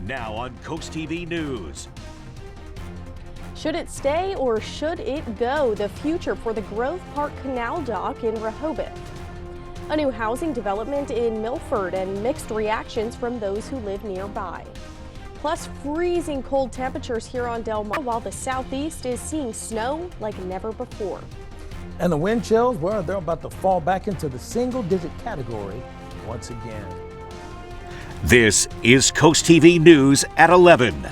Now on CoastTV News. Should it stay or should it go? The future for the Grove Park Canal Dock in Rehoboth. A new housing development in Milford and mixed reactions from those who live nearby. Plus freezing cold temperatures here on Delmarva while the southeast is seeing snow like never before. And the wind chills, well, they're about to fall back into the single-digit category once again. This is CoastTV News at 11.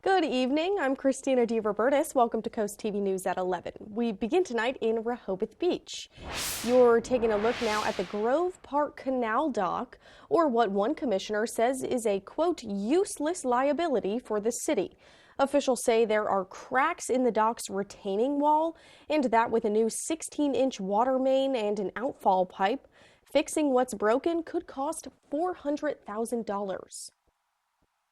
Good evening. I'm Christina DeRobertis. Welcome to CoastTV News at 11. We begin tonight in Rehoboth Beach. You're taking a look now at the Grove Park Canal Dock, or what one commissioner says is a, quote, useless liability for the city. Officials say there are cracks in the dock's retaining wall, and that with a new 16-inch water main and an outfall pipe, fixing what's broken could cost $400,000.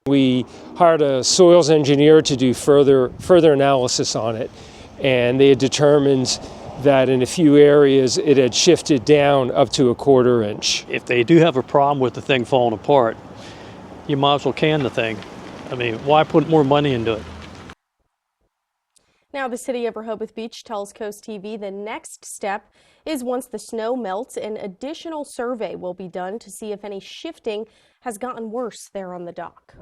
We hired a soils engineer to do further analysis on it, and they had determined that in a few areas it had shifted down up to a 1/4 inch. If they do have a problem with the thing falling apart, you might as well can the thing. I mean, why put more money into it? Now, the city of Rehoboth Beach tells CoastTV the next step is once the snow melts, an additional survey will be done to see if any shifting has gotten worse there on the dock.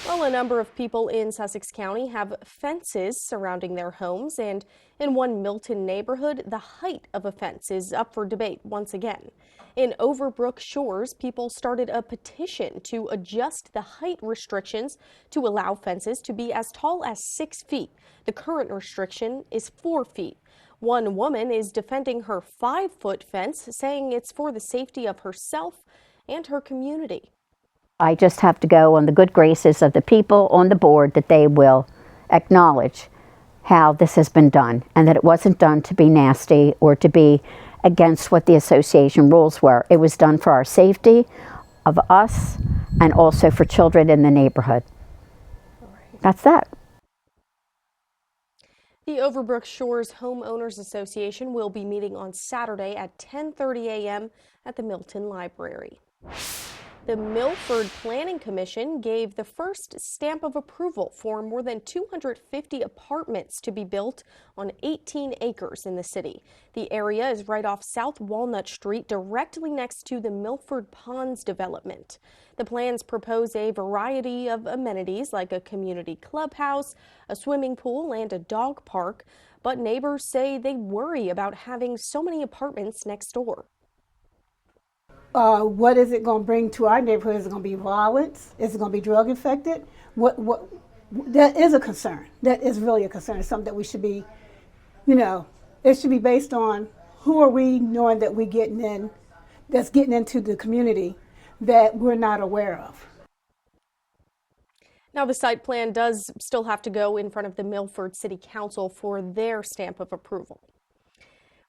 Well, a number of people in Sussex County have fences surrounding their homes, and in one Milton neighborhood, the height of a fence is up for debate once again. In Overbrook Shores, people started a petition to adjust the height restrictions to allow fences to be as tall as 6 feet. The current restriction is 4 feet. One woman is defending her 5-foot fence, saying it's for the safety of herself and her community. I just have to go on the good graces of the people on the board that they will acknowledge how this has been done and that it wasn't done to be nasty or to be against what the association rules were. It was done for our safety of us and also for children in the neighborhood. That's that. The Overbrook Shores Homeowners Association will be meeting on Saturday at 10:30 a.m. at the Milton Library. The Milford Planning Commission gave the first stamp of approval for more than 250 apartments to be built on 18 acres in the city. The area is right off South Walnut Street, directly next to the Milford Ponds development. The plans propose a variety of amenities like a community clubhouse, a swimming pool, and a dog park, but neighbors say they worry about having so many apartments next door. What is it going to bring to our neighborhood? Is it going to be violence? Is it going to be drug infected? That is a concern. That is really a concern. It's something that we should be, it should be based on who are we knowing that we're getting in, that's getting into the community that we're not aware of. Now, the site plan does still have to go in front of the Milford City Council for their stamp of approval.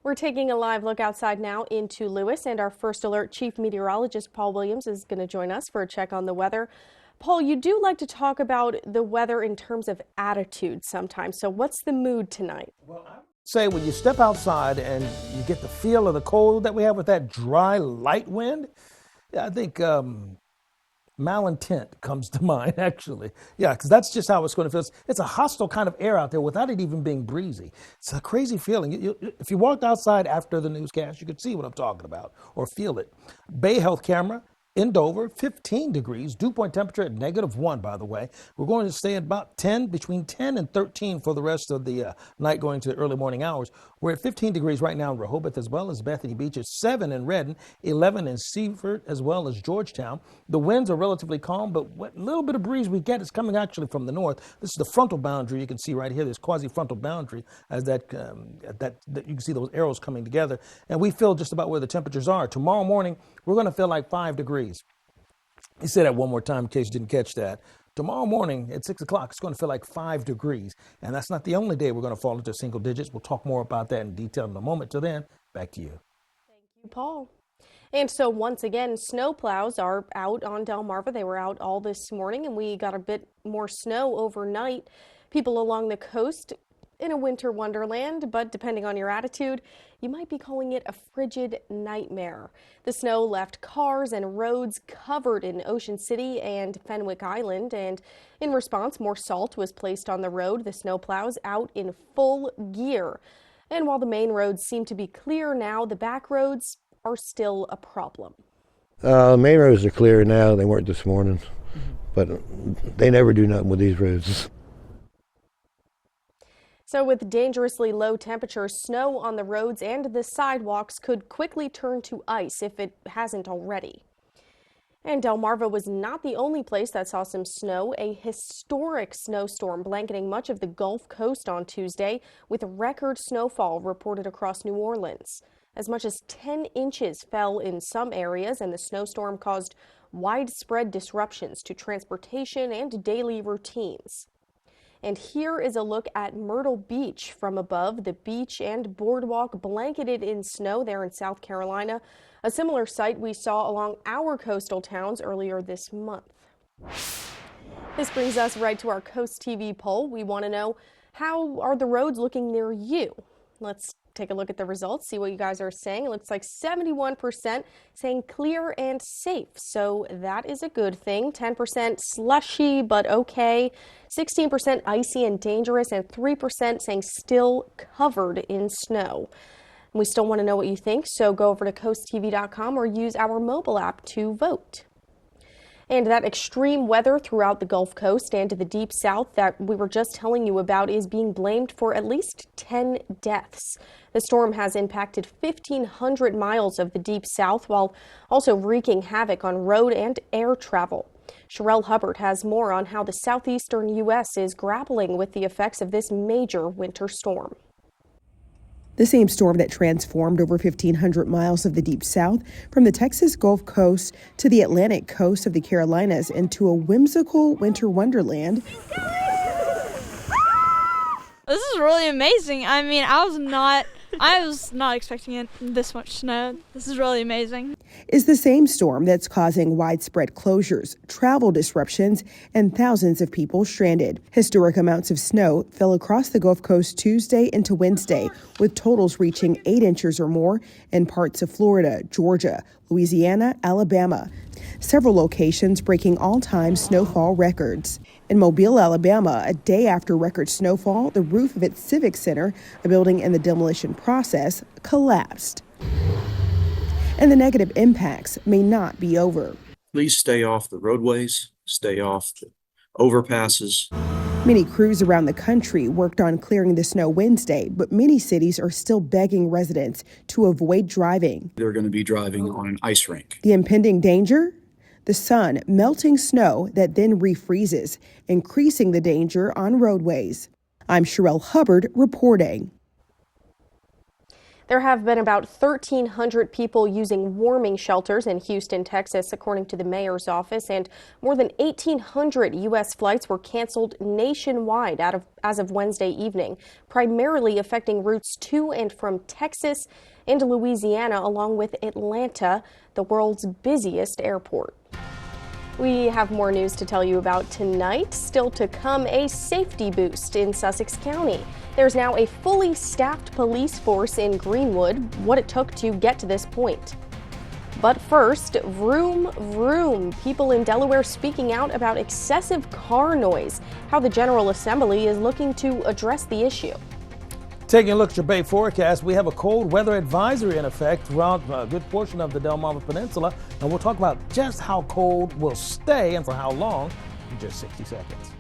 We're taking a live look outside now into Lewis, and our First Alert Chief Meteorologist Paul Williams is going to join us for a check on the weather. Paul, you do like to talk about the weather in terms of attitude sometimes, so what's the mood tonight? Well, I would say when you step outside and you get the feel of the cold that we have with that dry, light wind, I think malintent comes to mind, actually. Yeah, because that's just how it's going to feel. It's a hostile kind of air out there without it even being breezy. It's a crazy feeling. If you walked outside after the newscast, you could see what I'm talking about or feel it. Bay Health camera in Dover, 15 degrees. Dew point temperature at -1, by the way. We're going to stay at about between 10 and 13 for the rest of the night going to the early morning hours. We're at 15 degrees right now in Rehoboth as well as Bethany Beach. It's 7 in Redden, 11 in Seaford as well as Georgetown. The winds are relatively calm, but what little bit of breeze we get is coming actually from the north. This is the frontal boundary you can see right here. This quasi-frontal boundary as that you can see those arrows coming together. And we feel just about where the temperatures are. Tomorrow morning, we're going to feel like 5 degrees. Let me say that one more time in case you didn't catch that. Tomorrow morning at 6 o'clock, it's going to feel like 5 degrees. And that's not the only day we're going to fall into single digits. We'll talk more about that in detail in a moment. Till then, back to you. Thank you, Paul. And so once again, snow plows are out on Delmarva. They were out all this morning, and we got a bit more snow overnight. People along the coast in a winter wonderland, but depending on your attitude, you might be calling it a frigid nightmare. The snow left cars and roads covered in Ocean City and Fenwick Island, and in response, more salt was placed on the road, the snowplows out in full gear. And while the main roads seem to be clear now, the back roads are still a problem. Main roads are clear now. They weren't this morning, but they never do nothing with these roads. So with dangerously low temperatures, snow on the roads and the sidewalks could quickly turn to ice if it hasn't already. And Delmarva was not the only place that saw some snow. A historic snowstorm blanketing much of the Gulf Coast on Tuesday, with record snowfall reported across New Orleans. As much as 10 inches fell in some areas, and the snowstorm caused widespread disruptions to transportation and daily routines. And here is a look at Myrtle Beach from above. The beach and boardwalk blanketed in snow there in South Carolina, a similar sight we saw along our coastal towns earlier this month. This brings us right to our Coast TV poll. We want to know, how are the roads looking near you? Let's take a look at the results, see what you guys are saying. It looks like 71% saying clear and safe, so that is a good thing. 10% slushy but okay, 16% icy and dangerous, and 3% saying still covered in snow. We still want to know what you think, so go over to coasttv.com or use our mobile app to vote. And that extreme weather throughout the Gulf Coast and the Deep South that we were just telling you about is being blamed for at least 10 deaths. The storm has impacted 1,500 miles of the Deep South while also wreaking havoc on road and air travel. Sherelle Hubbard has more on how the southeastern U.S. is grappling with the effects of this major winter storm. The same storm that transformed over 1,500 miles of the Deep South from the Texas Gulf Coast to the Atlantic coast of the Carolinas into a whimsical winter wonderland. This is really amazing. I mean, I was not expecting this much snow. This is really amazing. Is the same storm that's causing widespread closures, travel disruptions, and thousands of people stranded. Historic amounts of snow fell across the Gulf Coast Tuesday into Wednesday, with totals reaching 8 inches or more in parts of Florida, Georgia, Louisiana, Alabama. Several locations breaking all-time snowfall records. In Mobile, Alabama, a day after record snowfall, the roof of its Civic Center, a building in the demolition process, collapsed. And the negative impacts may not be over. Please stay off the roadways, stay off the overpasses. Many crews around the country worked on clearing the snow Wednesday, but many cities are still begging residents to avoid driving. They're going to be driving on an ice rink. The impending danger? The sun melting snow that then refreezes, increasing the danger on roadways. I'm Sherelle Hubbard reporting. There have been about 1,300 people using warming shelters in Houston, Texas, according to the mayor's office, and more than 1,800 U.S. flights were canceled nationwide as of Wednesday evening, primarily affecting routes to and from Texas and Louisiana, along with Atlanta, the world's busiest airport. We have more news to tell you about tonight. Still to come, a safety boost in Sussex County. There's now a fully staffed police force in Greenwood, what it took to get to this point. But first, vroom, vroom. People in Delaware speaking out about excessive car noise, how the General Assembly is looking to address the issue. Taking a look at your Bay forecast, we have a cold weather advisory in effect throughout a good portion of the Delmarva Peninsula, and we'll talk about just how cold will stay and for how long in just 60 seconds.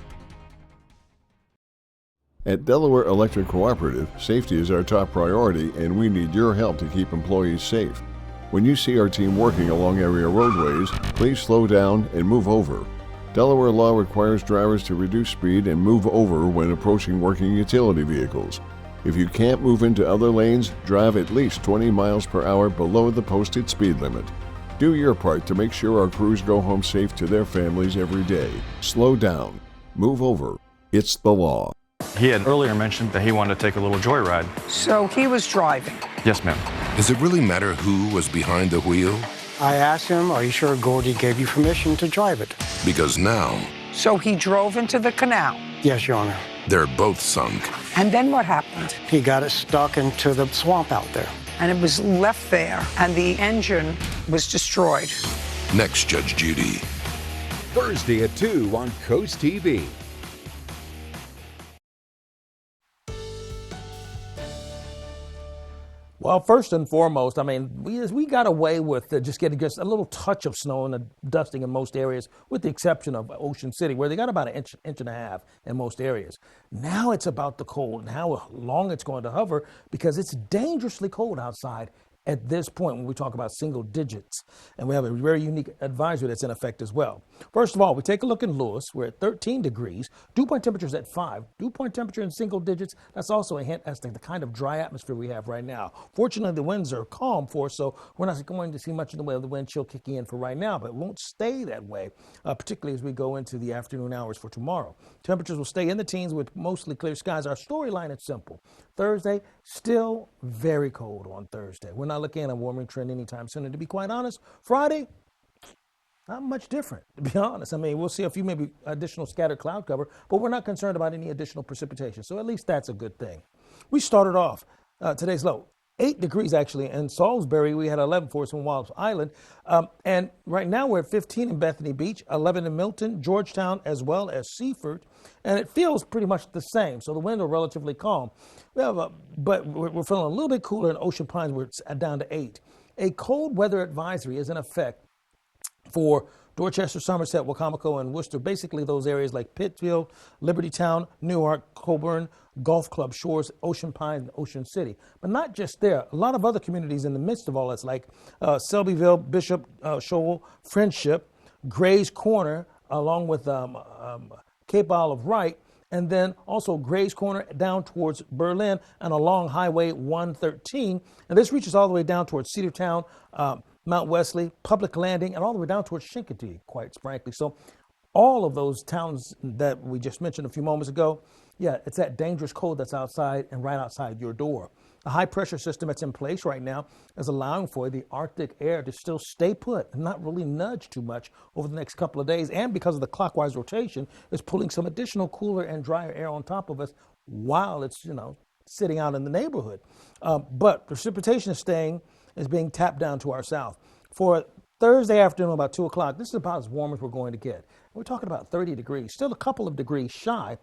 At Delaware Electric Cooperative, safety is our top priority, and we need your help to keep employees safe. When you see our team working along area roadways, please slow down and move over. Delaware law requires drivers to reduce speed and move over when approaching working utility vehicles. If you can't move into other lanes, drive at least 20 miles per hour below the posted speed limit. Do your part to make sure our crews go home safe to their families every day. Slow down. Move over. It's the law. He had earlier mentioned that he wanted to take a little joyride. So he was driving? Yes, ma'am. Does it really matter who was behind the wheel? I asked him, are you sure Gordy gave you permission to drive it? Because now... So he drove into the canal? Yes, Your Honor. They're both sunk. And then what happened? He got it stuck into the swamp out there. And it was left there, and the engine was destroyed. Next, Judge Judy. Thursday at 2 on Coast TV. Well, first and foremost, I mean, we got away with just getting just a little touch of snow and a dusting in most areas, with the exception of Ocean City, where they got about an inch and a half in most areas. Now it's about the cold and how long it's going to hover, because it's dangerously cold outside at this point when we talk about single digits. And we have a very unique advisory that's in effect as well. First of all, we take a look in Lewis. We're at 13 degrees. Dew point temperature's at 5. Dew point temperature in single digits. That's also a hint as to the kind of dry atmosphere we have right now. Fortunately, the winds are calm for us, so we're not going to see much in the way of the wind chill kicking in for right now, but it won't stay that way, particularly as we go into the afternoon hours for tomorrow. Temperatures will stay in the teens with mostly clear skies. Our storyline is simple. Thursday, still very cold on Thursday. We're not looking at a warming trend anytime soon. And to be quite honest, Friday, not much different, to be honest. I mean, we'll see a few maybe additional scattered cloud cover, but we're not concerned about any additional precipitation. So at least that's a good thing. We started off today's low, 8 degrees actually in Salisbury. We had 11 for us in Wallops Island. And right now we're at 15 in Bethany Beach, 11 in Milton, Georgetown, as well as Seaford. And it feels pretty much the same. So the winds are relatively calm. But we're feeling a little bit cooler in Ocean Pines, where it's down to 8. A cold weather advisory is in effect for Dorchester, Somerset, Wacomico, and Worcester, basically those areas like Pittsfield, Libertytown, Newark, Coburn, Golf Club Shores, Ocean Pines, and Ocean City. But not just there. A lot of other communities in the midst of all that's like Selbyville, Bishop, Shoal, Friendship, Gray's Corner, along with Cape Isle of Wight, and then also Gray's Corner down towards Berlin and along Highway 113. And this reaches all the way down towards Cedartown, Mount Wesley, Public Landing, and all the way down towards Chincoteague, quite frankly. So all of those towns that we just mentioned a few moments ago, yeah, it's that dangerous cold that's outside and right outside your door. The high pressure system that's in place right now is allowing for the Arctic air to still stay put and not really nudge too much over the next couple of days. And because of the clockwise rotation, it's pulling some additional cooler and drier air on top of us while it's, sitting out in the neighborhood. But precipitation is being tapped down to our south. For Thursday afternoon, about 2 o'clock, this is about as warm as we're going to get. We're talking about 30 degrees, still a couple of degrees shy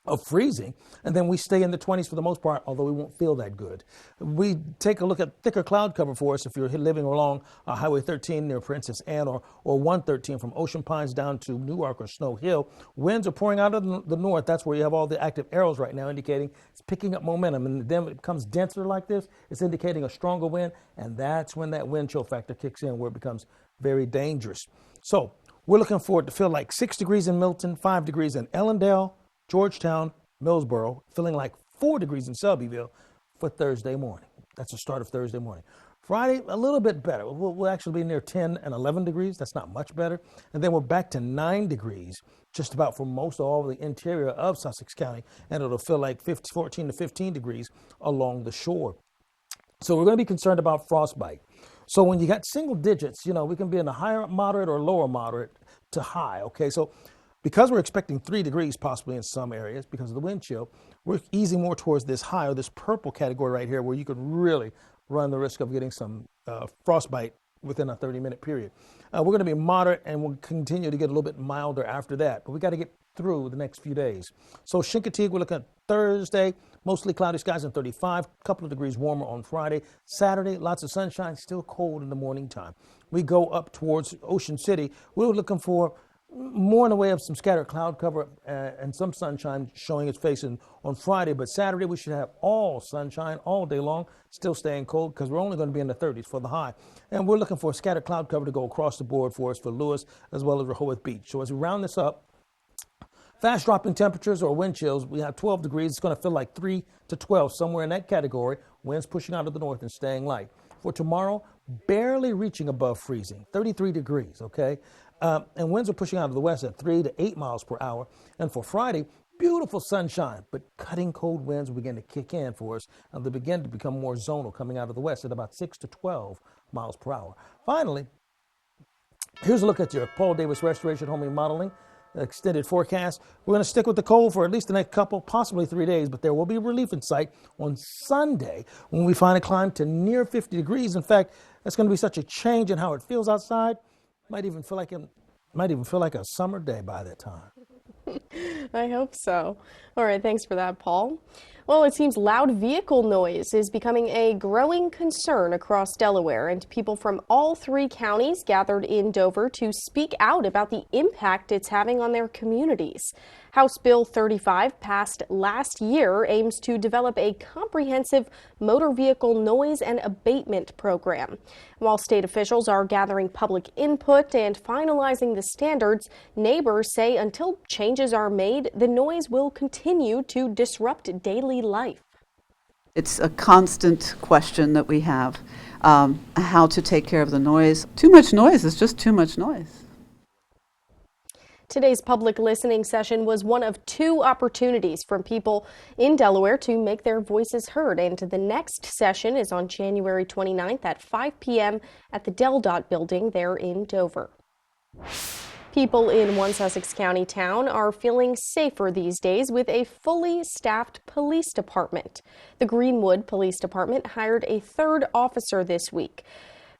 of freezing, and then we stay in the 20s for the most part, although we won't feel that good. We take a look at thicker cloud cover for us if you're living along Highway 13 near Princess Anne or 113 from Ocean Pines down to Newark or Snow Hill. Winds are pouring out of the north. That's where you have all the active arrows right now, indicating it's picking up momentum. And then when it becomes denser like this, it's indicating a stronger wind, and that's when that wind chill factor kicks in, where it becomes very dangerous. So we're looking forward to feel like 6 degrees in Milton, 5 degrees in Ellendale, Georgetown, Millsboro, feeling like 4 degrees in Selbyville for Thursday morning. That's the start of Thursday morning. Friday, a little bit better. We'll actually be near 10 and 11 degrees. That's not much better. And then we're back to 9 degrees, just about for most of all the interior of Sussex County. And it'll feel like 14 to 15 degrees along the shore. So we're going to be concerned about frostbite. So when you got single digits, we can be in the higher moderate or lower moderate to high. Okay, so because we're expecting 3 degrees possibly in some areas because of the wind chill, we're easing more towards this high, or this purple category right here, where you could really run the risk of getting some frostbite within a 30-minute period. We're going to be moderate, and we'll continue to get a little bit milder after that, but we got to get through the next few days. So Chincoteague, we're looking at Thursday, mostly cloudy skies and 35, a couple of degrees warmer on Friday. Saturday, lots of sunshine, still cold in the morning time. We go up towards Ocean City. We're looking for more in the way of some scattered cloud cover and some sunshine showing its face on Friday. But Saturday, we should have all sunshine all day long, still staying cold because we're only going to be in the 30s for the high. And we're looking for a scattered cloud cover to go across the board for us for Lewis as well as Rehoboth Beach. So as we round this up, fast dropping temperatures or wind chills, we have 12 degrees. It's going to feel like 3 to 12, somewhere in that category. Winds pushing out of the north and staying light. For tomorrow, barely reaching above freezing, 33 degrees, okay? And winds are pushing out of the west at 3 to 8 miles per hour. And for Friday, beautiful sunshine, but cutting cold winds will begin to kick in for us. And they begin to become more zonal coming out of the west at about 6 to 12 miles per hour. Finally, here's a look at your Paul Davis Restoration Home Remodeling. extended forecast. We're going to stick with the cold for at least the next couple, possibly 3 days, but there will be relief in sight on Sunday when we finally climb to near 50 degrees. In fact, that's going to be such a change in how it feels outside. Might even feel like a summer day by that time. I hope so. All right, thanks for that, Paul. Well, it seems loud vehicle noise is becoming a growing concern across Delaware, and people from all 3 counties gathered in Dover to speak out about the impact it's having on their communities. House Bill 35, passed last year, aims to develop a comprehensive motor vehicle noise and abatement program. While state officials are gathering public input and finalizing the standards, neighbors say until changes are made, the noise will continue to disrupt daily life. It's a constant question that we have, how to take care of the noise. Too much noise is just too much noise. Today's public listening session was one of 2 opportunities from people in Delaware to make their voices heard, and the next session is on January 29th at 5 p.m. at the Del Dot building there in Dover. People in one Sussex County town are feeling safer these days with a fully staffed police department. The Greenwood Police Department hired a 3rd officer this week.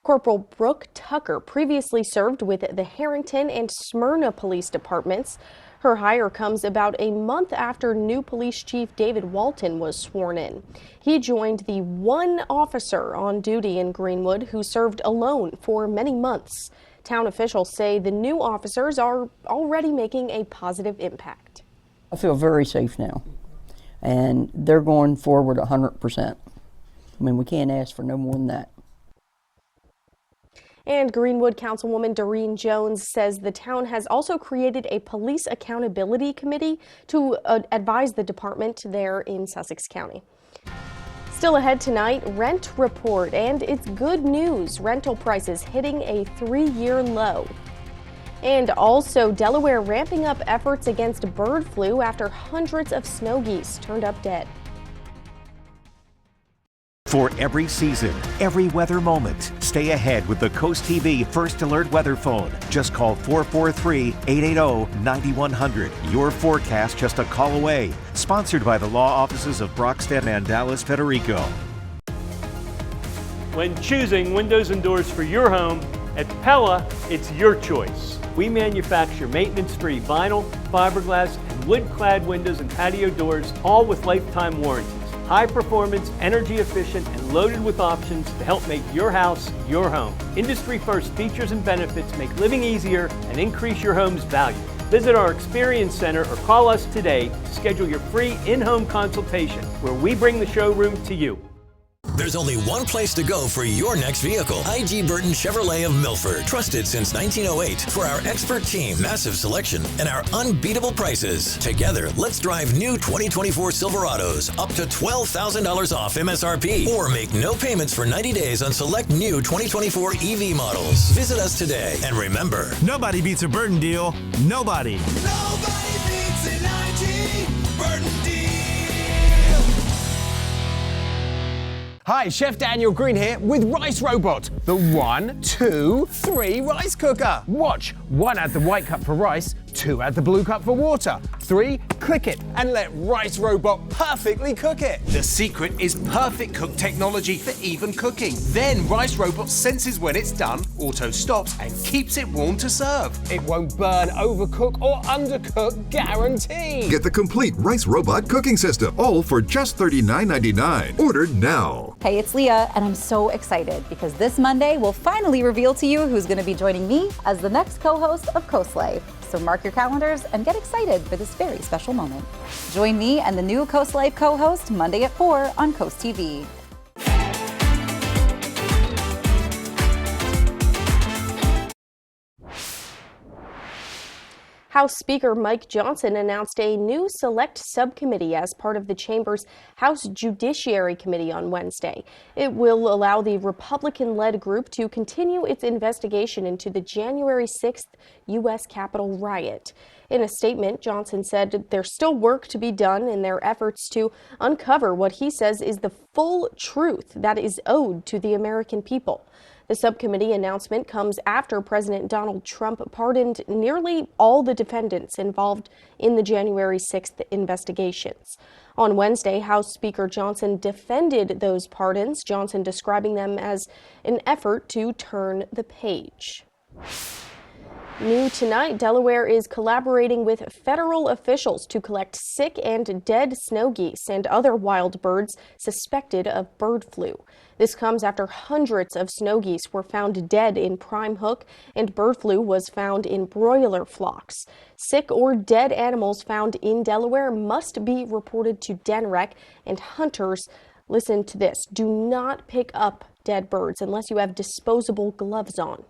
Corporal Brooke Tucker previously served with the Harrington and Smyrna Police Departments. Her hire comes about a month after new Police Chief David Walton was sworn in. He joined the 1 officer on duty in Greenwood who served alone for many months. Town officials say the new officers are already making a positive impact. I feel very safe now, and they're going forward 100%. I mean, we can't ask for no more than that. And Greenwood Councilwoman Doreen Jones says the town has also created a police accountability committee to advise the department there in Sussex County. Still ahead tonight, rent report, and it's good news. Rental prices hitting a 3-year low. And also Delaware ramping up efforts against bird flu after hundreds of snow geese turned up dead. For every season, every weather moment, stay ahead with the CoastTV First Alert Weather Phone. Just call 443-880-9100. Your forecast just a call away. Sponsored by the law offices of Brockstead and Dallas Federico. When choosing windows and doors for your home, at Pella, it's your choice. We manufacture maintenance-free vinyl, fiberglass, and wood-clad windows and patio doors, all with lifetime warranties. High performance, energy efficient, and loaded with options to help make your house your home. Industry first features and benefits make living easier and increase your home's value. Visit our Experience Center or call us today to schedule your free in-home consultation where we bring the showroom to you. There's only one place to go for your next vehicle. I.G. Burton Chevrolet of Milford. Trusted since 1908 for our expert team, massive selection, and our unbeatable prices. Together, let's drive new 2024 Silverados up to $12,000 off MSRP. Or make no payments for 90 days on select new 2024 EV models. Visit us today. And remember, nobody beats a Burton deal. Nobody. Nobody beats an I.G. Burton deal. Hi, Chef Daniel Green here with Rice Robot, the 1, 2, 3 rice cooker. Watch, 1 add the white cup for rice, 2 add the blue cup for water, 3 click it and let Rice Robot perfectly cook it. The secret is perfect cook technology for even cooking. Then Rice Robot senses when it's done, auto stops and keeps it warm to serve. It won't burn, overcook or undercook, guaranteed. Get the complete Rice Robot cooking system, all for just $39.99. Ordered now. Hey, it's Leah, and I'm so excited because this Monday we'll finally reveal to you who's going to be joining me as the next co-host of Coast Life. So mark your calendars and get excited for this very special moment. Join me and the new Coast Life co-host Monday at 4 on CoastTV. House Speaker Mike Johnson announced a new select subcommittee as part of the Chamber's House Judiciary Committee on Wednesday. It will allow the Republican-led group to continue its investigation into the January 6th U.S. Capitol riot. In a statement, Johnson said there's still work to be done in their efforts to uncover what he says is the full truth that is owed to the American people. The subcommittee announcement comes after President Donald Trump pardoned nearly all the defendants involved in the January 6th investigations. On Wednesday, House Speaker Johnson defended those pardons, Johnson describing them as an effort to turn the page. New tonight, Delaware is collaborating with federal officials to collect sick and dead snow geese and other wild birds suspected of bird flu. This comes after hundreds of snow geese were found dead in Prime Hook, and bird flu was found in broiler flocks. Sick or dead animals found in Delaware must be reported to DenRec, and hunters, listen to this, do not pick up dead birds unless you have disposable gloves on.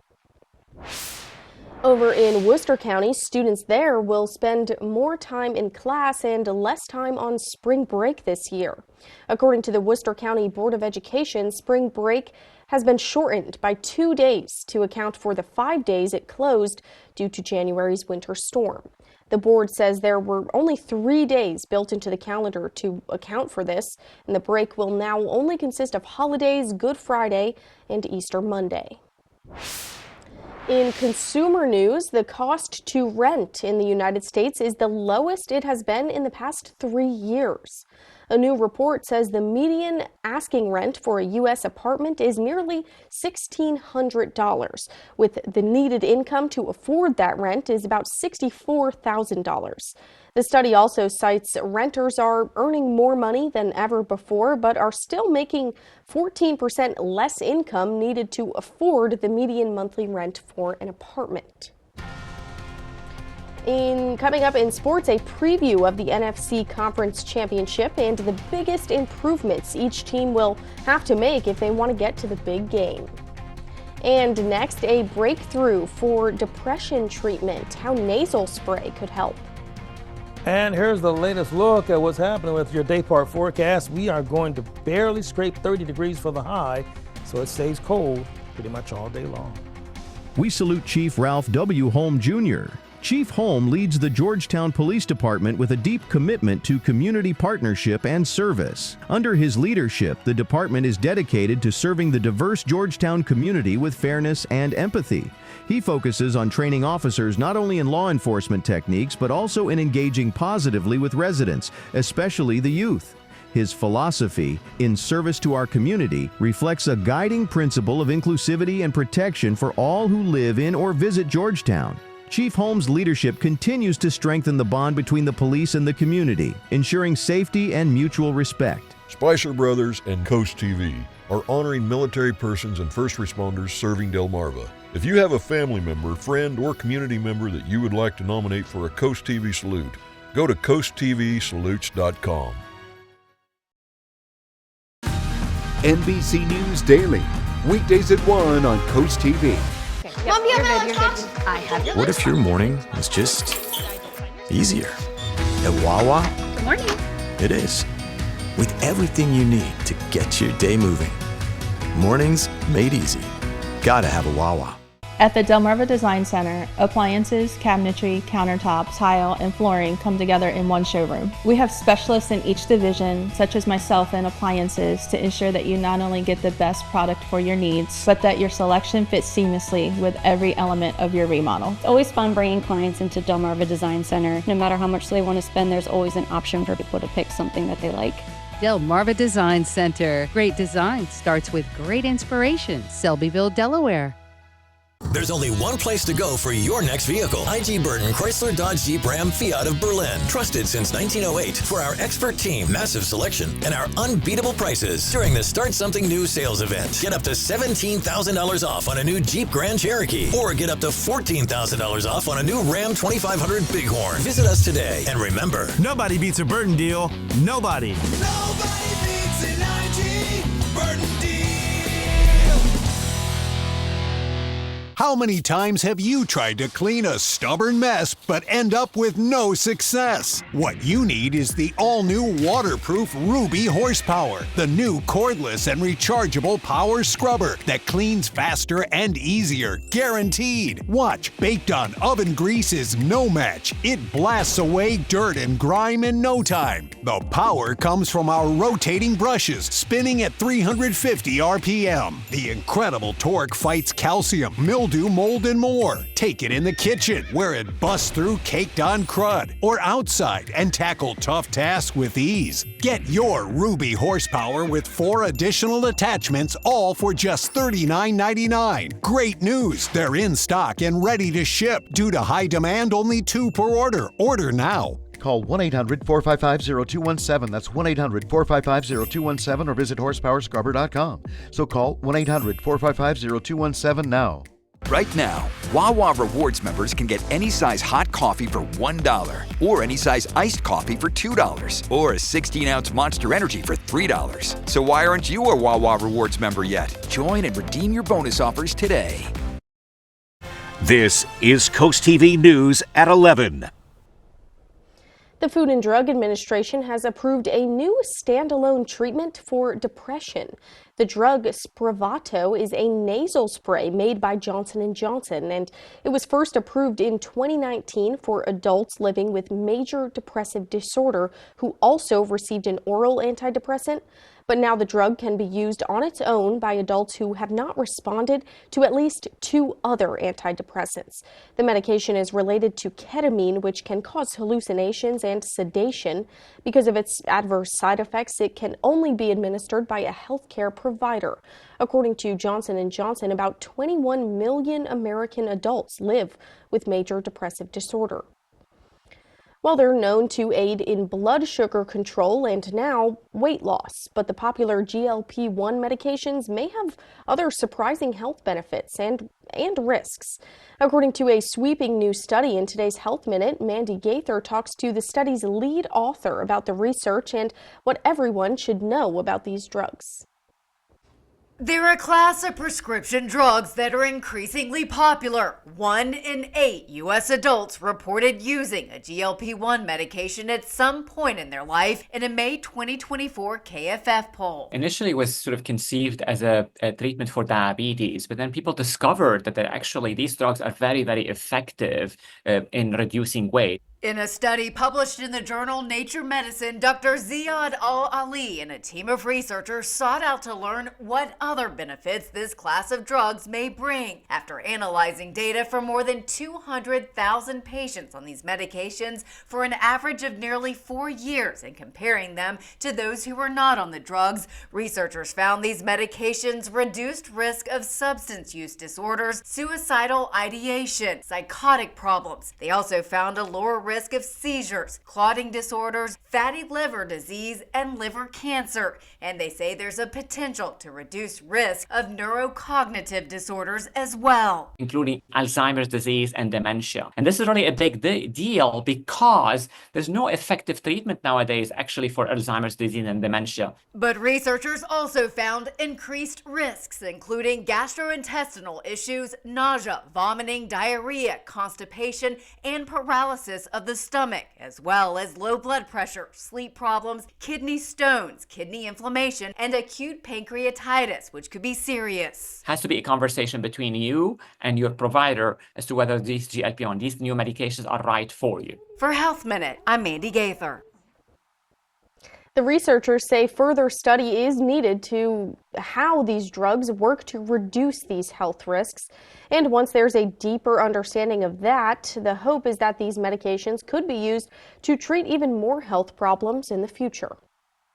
Over in Worcester County, students there will spend more time in class and less time on spring break this year. According to the Worcester County Board of Education, spring break has been shortened by 2 days to account for the 5 days it closed due to January's winter storm. The board says there were only 3 days built into the calendar to account for this, and the break will now only consist of holidays, Good Friday, and Easter Monday. In consumer news, the cost to rent in the United States is the lowest it has been in the past 3 years. A new report says the median asking rent for a U.S. apartment is nearly $1,600, with the needed income to afford that rent is about $64,000. The study also cites renters are earning more money than ever before, but are still making 14% less income needed to afford the median monthly rent for an apartment. Coming up in sports, a preview of the NFC Conference Championship and the biggest improvements each team will have to make if they want to get to the big game. And next, a breakthrough for depression treatment, how nasal spray could help. And here's the latest look at what's happening with your day part forecast. We are going to barely scrape 30 degrees for the high, so it stays cold pretty much all day long. We salute Chief Ralph W. Holm Jr. Chief Holm leads the Georgetown Police Department with a deep commitment to community partnership and service. Under his leadership, the department is dedicated to serving the diverse Georgetown community with fairness and empathy. He focuses on training officers not only in law enforcement techniques, but also in engaging positively with residents, especially the youth. His philosophy, in service to our community, reflects a guiding principle of inclusivity and protection for all who live in or visit Georgetown. Chief Holm's leadership continues to strengthen the bond between the police and the community, ensuring safety and mutual respect. Spicer Brothers and CoastTV are honoring military persons and first responders serving Delmarva. If you have a family member, friend, or community member that you would like to nominate for a CoastTV salute, go to coasttvsalutes.com. NBC News Daily, weekdays at 1 on CoastTV. Mom, you have my lunchbox? I have your lunchbox. What if your morning is just easier? At Wawa, Good morning. it is. With everything you need to get your day moving. Mornings made easy. Gotta have a Wawa. At the Delmarva Design Center, appliances, cabinetry, countertops, tile, and flooring come together in one showroom. We have specialists in each division, such as myself in appliances, to ensure that you not only get the best product for your needs, but that your selection fits seamlessly with every element of your remodel. It's always fun bringing clients into Delmarva Design Center. No matter how much they want to spend, there's always an option for people to pick something that they like. Delmarva Design Center. Great design starts with great inspiration. Selbyville, Delaware. There's only one place to go for your next vehicle. IG Burton Chrysler Dodge Jeep Ram Fiat of Berlin. Trusted since 1908 for our expert team, massive selection, and our unbeatable prices during the Start Something New sales event. Get up to $17,000 off on a new Jeep Grand Cherokee, or get up to $14,000 off on a new Ram 2500 Bighorn. Visit us today, and remember, nobody beats a Burton deal. Nobody. Nobody beats an IG Burton deal. How many times have you tried to clean a stubborn mess but end up with no success? What you need is the all-new waterproof Ruby Horsepower, the new cordless and rechargeable power scrubber that cleans faster and easier, guaranteed. Watch, baked on oven grease is no match. It blasts away dirt and grime in no time. The power comes from our rotating brushes, spinning at 350 RPM. The incredible torque fights calcium, mildew, mold, and more. Take it in the kitchen, where it busts through caked-on crud, or outside and tackle tough tasks with ease. Get your Ruby Horsepower with 4 additional attachments, all for just $39.99. Great news! They're in stock and ready to ship. Due to high demand, only 2 per order. Order now. Call 1-800-455-0217. That's 1-800-455-0217 or visit horsepowerscrubber.com. So call 1-800-455-0217 now. Right now, Wawa Rewards members can get any size hot coffee for $1, or any size iced coffee for $2, or a 16-ounce Monster Energy for $3. So why aren't you a Wawa Rewards member yet? Join and redeem your bonus offers today. This is CoastTV News at 11. The Food and Drug Administration has approved a new standalone treatment for depression. The drug Spravato is a nasal spray made by Johnson & Johnson, and it was first approved in 2019 for adults living with major depressive disorder who also received an oral antidepressant. But now the drug can be used on its own by adults who have not responded to at least 2 other antidepressants. The medication is related to ketamine, which can cause hallucinations and sedation. Because of its adverse side effects, it can only be administered by a healthcare provider. According to Johnson & Johnson, about 21 million American adults live with major depressive disorder. Well, they're known to aid in blood sugar control and now weight loss, but the popular GLP-1 medications may have other surprising health benefits and risks. According to a sweeping new study in today's Health Minute, Mandy Gaither talks to the study's lead author about the research and what everyone should know about these drugs. They're a class of prescription drugs that are increasingly popular. 1 in 8 U.S. adults reported using a GLP-1 medication at some point in their life in a May 2024 KFF poll. Initially, it was sort of conceived as a treatment for diabetes, but then people discovered that actually these drugs are very, very effective in reducing weight. In a study published in the journal Nature Medicine, Dr. Ziad Al-Ali and a team of researchers sought out to learn what other benefits this class of drugs may bring. After analyzing data from more than 200,000 patients on these medications for an average of nearly 4 years and comparing them to those who were not on the drugs, researchers found these medications reduced risk of substance use disorders, suicidal ideation, psychotic problems. They also found a lower risk of seizures, clotting disorders, fatty liver disease, and liver cancer. And they say there's a potential to reduce risk of neurocognitive disorders as well, including Alzheimer's disease and dementia. And this is really a big deal because there's no effective treatment nowadays actually for Alzheimer's disease and dementia. But researchers also found increased risks, including gastrointestinal issues, nausea, vomiting, diarrhea, constipation, and paralysis of the stomach, as well as low blood pressure, sleep problems, kidney stones, kidney inflammation, and acute pancreatitis, which could be serious. Has to be a conversation between you and your provider as to whether these GLP-1, these new medications are right for you. For Health Minute, I'm Mandy Gaither. The researchers say further study is needed to how these drugs work to reduce these health risks. And once there's a deeper understanding of that, the hope is that these medications could be used to treat even more health problems in the future.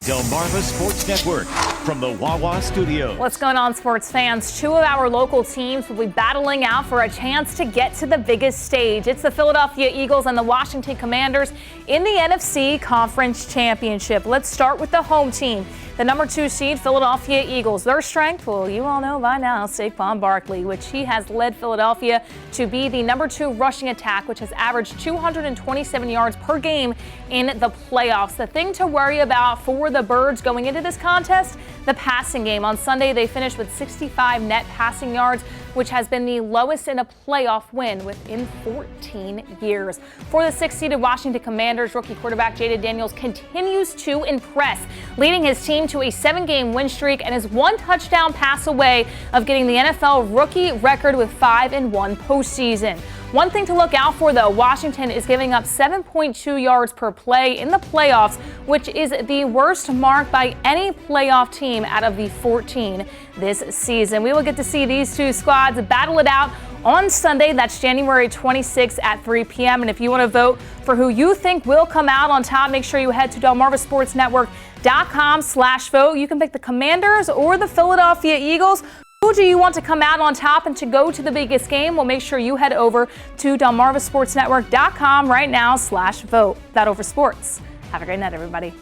Delmarva Sports Network from the Wawa Studio. What's going on, sports fans? 2 of our local teams will be battling out for a chance to get to the biggest stage. It's the Philadelphia Eagles and the Washington Commanders in the NFC Conference Championship. Let's start with the home team. The number 2 seed, Philadelphia Eagles. Their strength, well, you all know by now, Saquon Barkley, which he has led Philadelphia to be the number 2 rushing attack, which has averaged 227 yards per game in the playoffs. The thing to worry about for the the Birds going into this contest? The passing game. On Sunday, they finished with 65 net passing yards, which has been the lowest in a playoff win within 14 years. For the 6th-seeded Washington Commanders, rookie quarterback Jayden Daniels continues to impress, leading his team to a 7-game win streak and is one touchdown pass away of getting the NFL rookie record with 5 in one postseason. One thing to look out for, though, Washington is giving up 7.2 yards per play in the playoffs, which is the worst mark by any playoff team out of the 14 this season. We will get to see these two squads battle it out on Sunday. That's January 26th at 3 p.m. And if you want to vote for who you think will come out on top, make sure you head to DelmarvaSportsNetwork.com/vote. You can pick the Commanders or the Philadelphia Eagles. Who do you want to come out on top and to go to the biggest game? Well, make sure you head over to DelmarvaSportsNetwork.com right now/vote. That over sports. Have a great night, everybody.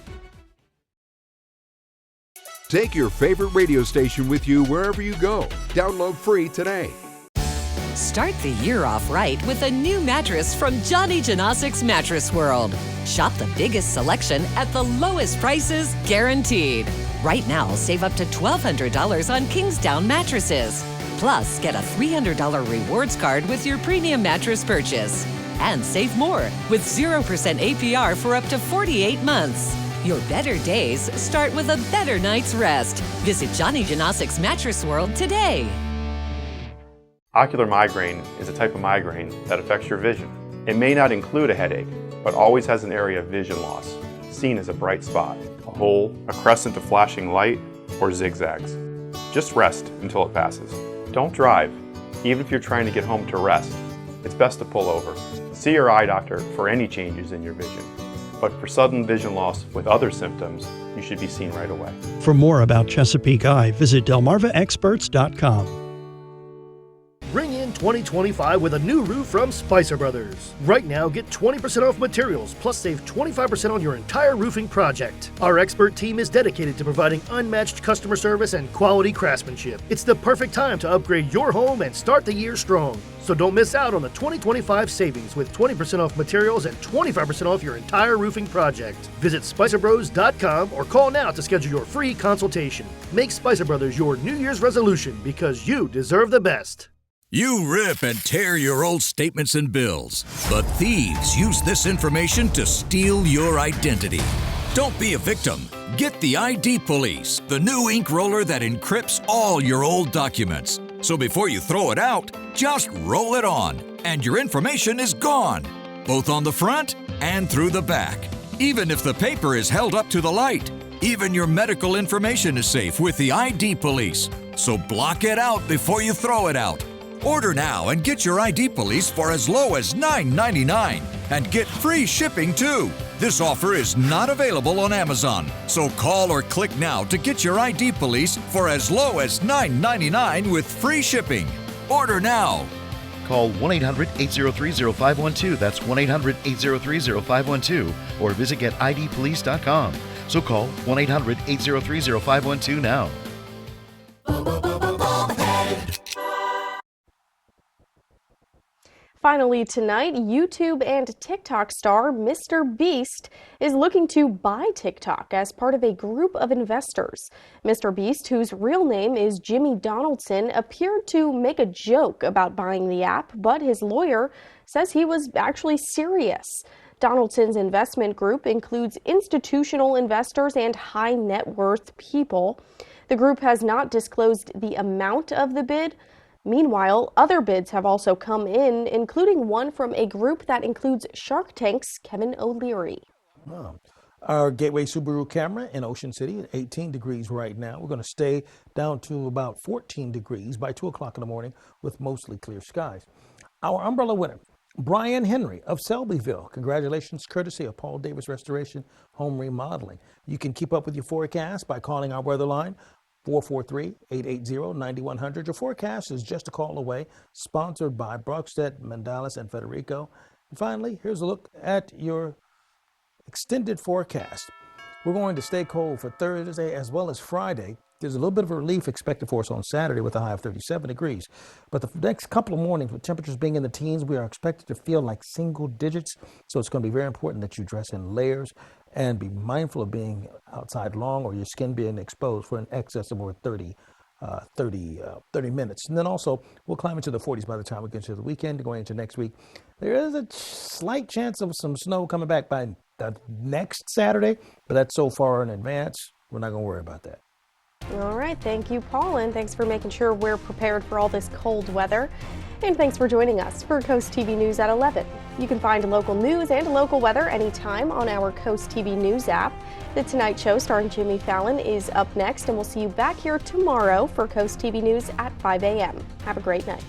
Take your favorite radio station with you wherever you go. Download free today. Start the year off right with a new mattress from Johnny Janosik's Mattress World. Shop the biggest selection at the lowest prices guaranteed. Right now, save up to $1,200 on Kingsdown mattresses. Plus, get a $300 rewards card with your premium mattress purchase. And save more with 0% APR for up to 48 months. Your better days start with a better night's rest. Visit Johnny Janosik's Mattress World today. Ocular migraine is a type of migraine that affects your vision. It may not include a headache, but always has an area of vision loss, seen as a bright spot, a hole, a crescent of flashing light, or zigzags. Just rest until it passes. Don't drive, even if you're trying to get home to rest. It's best to pull over. See your eye doctor for any changes in your vision. But for sudden vision loss with other symptoms, you should be seen right away. For more about Chesapeake Eye, visit DelmarvaExperts.com. Bring in 2025 with a new roof from Spicer Brothers. Right now, get 20% off materials, plus save 25% on your entire roofing project. Our expert team is dedicated to providing unmatched customer service and quality craftsmanship. It's the perfect time to upgrade your home and start the year strong. So don't miss out on the 2025 savings with 20% off materials and 25% off your entire roofing project. Visit SpicerBros.com or call now to schedule your free consultation. Make Spicer Brothers your New Year's resolution because you deserve the best. You rip and tear your old statements and bills, but thieves use this information to steal your identity. Don't be a victim. Get the ID Police, the new ink roller that encrypts all your old documents. So before you throw it out, just roll it on, and your information is gone, both on the front and through the back. Even if the paper is held up to the light, even your medical information is safe with the ID Police. So block it out before you throw it out. Order now and get your ID Police for as low as $9.99 and get free shipping too. This offer is not available on Amazon, so call or click now to get your ID Police for as low as $9.99 with free shipping. Order now. Call 1-800-803-0512. That's 1-800-803-0512. Or visit getidpolice.com. So call 1-800-803-0512 now. Finally tonight, YouTube and TikTok star Mr. Beast is looking to buy TikTok as part of a group of investors. Mr. Beast, whose real name is Jimmy Donaldson, appeared to make a joke about buying the app, but his lawyer says he was actually serious. Donaldson's investment group includes institutional investors and high net worth people. The group has not disclosed the amount of the bid. Meanwhile, other bids have also come in, including one from a group that includes Shark Tank's Kevin O'Leary. Oh. Our Gateway Subaru camera in Ocean City at 18 degrees right now. We're going to stay down to about 14 degrees by 2 o'clock in the morning with mostly clear skies. Our umbrella winner, Brian Henry of Selbyville. Congratulations, courtesy of Paul Davis Restoration Home Remodeling. You can keep up with your forecast by calling our weather line, 443-880-9100. Your forecast is just a call away, sponsored by Brockstedt, Mandalis, and Federico. And finally, here's a look at your extended forecast. We're going to stay cold for Thursday as well as Friday. There's a little bit of a relief expected for us on Saturday with a high of 37 degrees. But the next couple of mornings, with temperatures being in the teens, we are expected to feel like single digits. So it's going to be very important that you dress in layers and be mindful of being outside long or your skin being exposed for an excess of over 30 minutes. And then also, we'll climb into the 40s by the time we get to the weekend, going into next week. There is a slight chance of some snow coming back by the next Saturday, but that's so far in advance, we're not going to worry about that. All right, thank you, Paul, and thanks for making sure we're prepared for all this cold weather. And thanks for joining us for Coast TV News at 11. You can find local news and local weather anytime on our Coast TV News app. The Tonight Show starring Jimmy Fallon is up next, and we'll see you back here tomorrow for Coast TV News at 5 a.m. Have a great night.